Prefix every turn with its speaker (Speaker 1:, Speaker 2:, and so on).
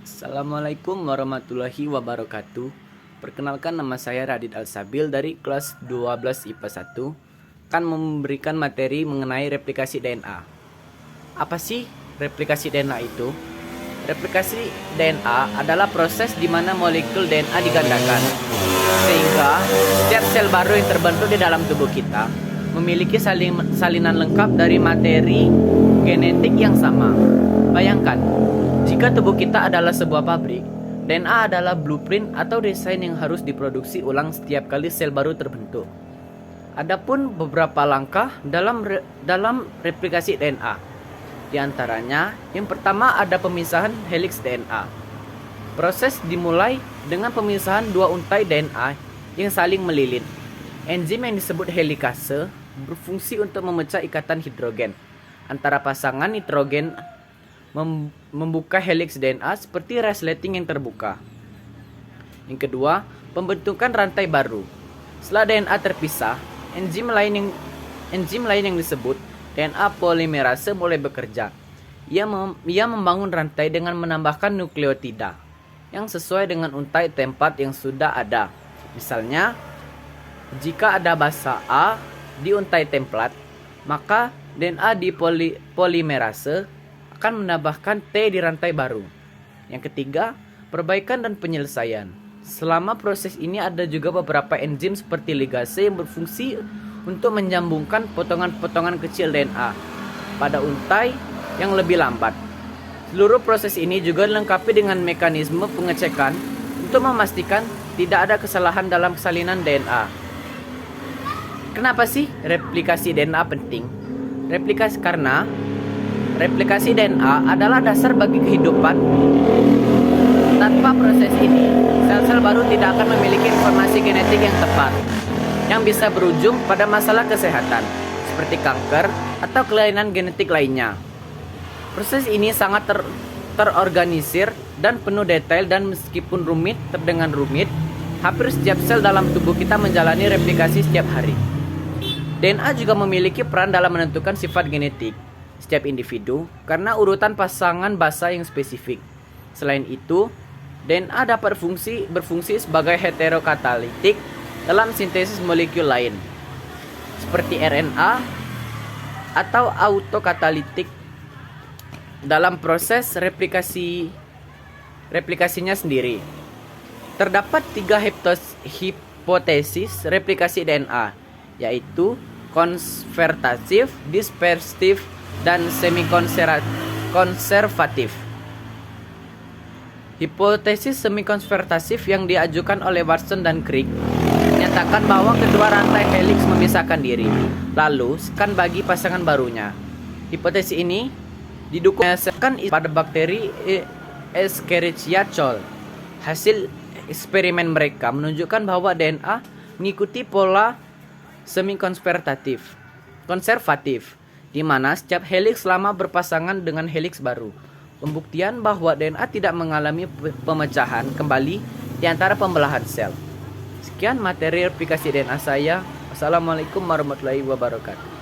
Speaker 1: Assalamualaikum warahmatullahi wabarakatuh. Perkenalkan, nama saya Radit Al-Sabil dari kelas 12 IPA 1, akan memberikan materi mengenai replikasi DNA. Apa sih replikasi DNA itu? Replikasi DNA adalah proses di mana molekul DNA digandakan, sehingga setiap sel baru yang terbentuk di dalam tubuh kita memiliki salinan lengkap dari materi genetik yang sama. Bayangkan, jika tubuh kita adalah sebuah pabrik, DNA adalah blueprint atau desain yang harus diproduksi ulang setiap kali sel baru terbentuk. Adapun beberapa langkah dalam replikasi DNA. Di antaranya, yang pertama ada pemisahan heliks DNA. Proses dimulai dengan pemisahan dua untai DNA yang saling melilit. Enzim yang disebut helikase berfungsi untuk memecah ikatan hidrogen antara pasangan nitrogen, membuka heliks DNA seperti resleting yang terbuka. Yang kedua, pembentukan rantai baru. Setelah DNA terpisah, enzim lain yang disebut DNA polimerase mulai bekerja. Ia membangun rantai dengan menambahkan nukleotida yang sesuai dengan untai tempat yang sudah ada. Misalnya, jika ada basa A di untai template, maka DNA di polimerase akan menambahkan T di rantai baru. Yang ketiga, perbaikan dan penyelesaian. Selama proses ini ada juga beberapa enzim seperti ligase yang berfungsi untuk menyambungkan potongan-potongan kecil DNA pada untai yang lebih lambat. Seluruh proses ini juga dilengkapi dengan mekanisme pengecekan untuk memastikan tidak ada kesalahan dalam salinan DNA. Kenapa sih replikasi DNA penting? Karena replikasi DNA adalah dasar bagi kehidupan. Tanpa proses ini, sel-sel baru tidak akan memiliki informasi genetik yang tepat, yang bisa berujung pada masalah kesehatan, seperti kanker atau kelainan genetik lainnya. Proses ini sangat terorganisir dan penuh detail, dan meskipun terdengar rumit, hampir setiap sel dalam tubuh kita menjalani replikasi setiap hari. DNA juga memiliki peran dalam menentukan sifat genetik setiap individu karena urutan pasangan basa yang spesifik. Selain itu, DNA dapat berfungsi sebagai heterokatalitik dalam sintesis molekul lain, seperti RNA, atau autokatalitik dalam proses replikasinya sendiri. Terdapat 3 hipotesis replikasi DNA, yaitu konservatif, dispersif, dan semi-konservatif. Hipotesis semi-konservatif yang diajukan oleh Watson dan Crick menyatakan bahwa kedua rantai heliks memisahkan diri, lalu skan bagi pasangan barunya. Hipotesis ini didukung pada bakteri Escherichia coli. Hasil eksperimen mereka menunjukkan bahwa DNA mengikuti pola semi-konservatif, di mana setiap heliks lama berpasangan dengan heliks baru. Pembuktian bahwa DNA tidak mengalami pemecahan kembali di antara pembelahan sel. Sekian materi replikasi DNA saya. Wassalamualaikum warahmatullahi wabarakatuh.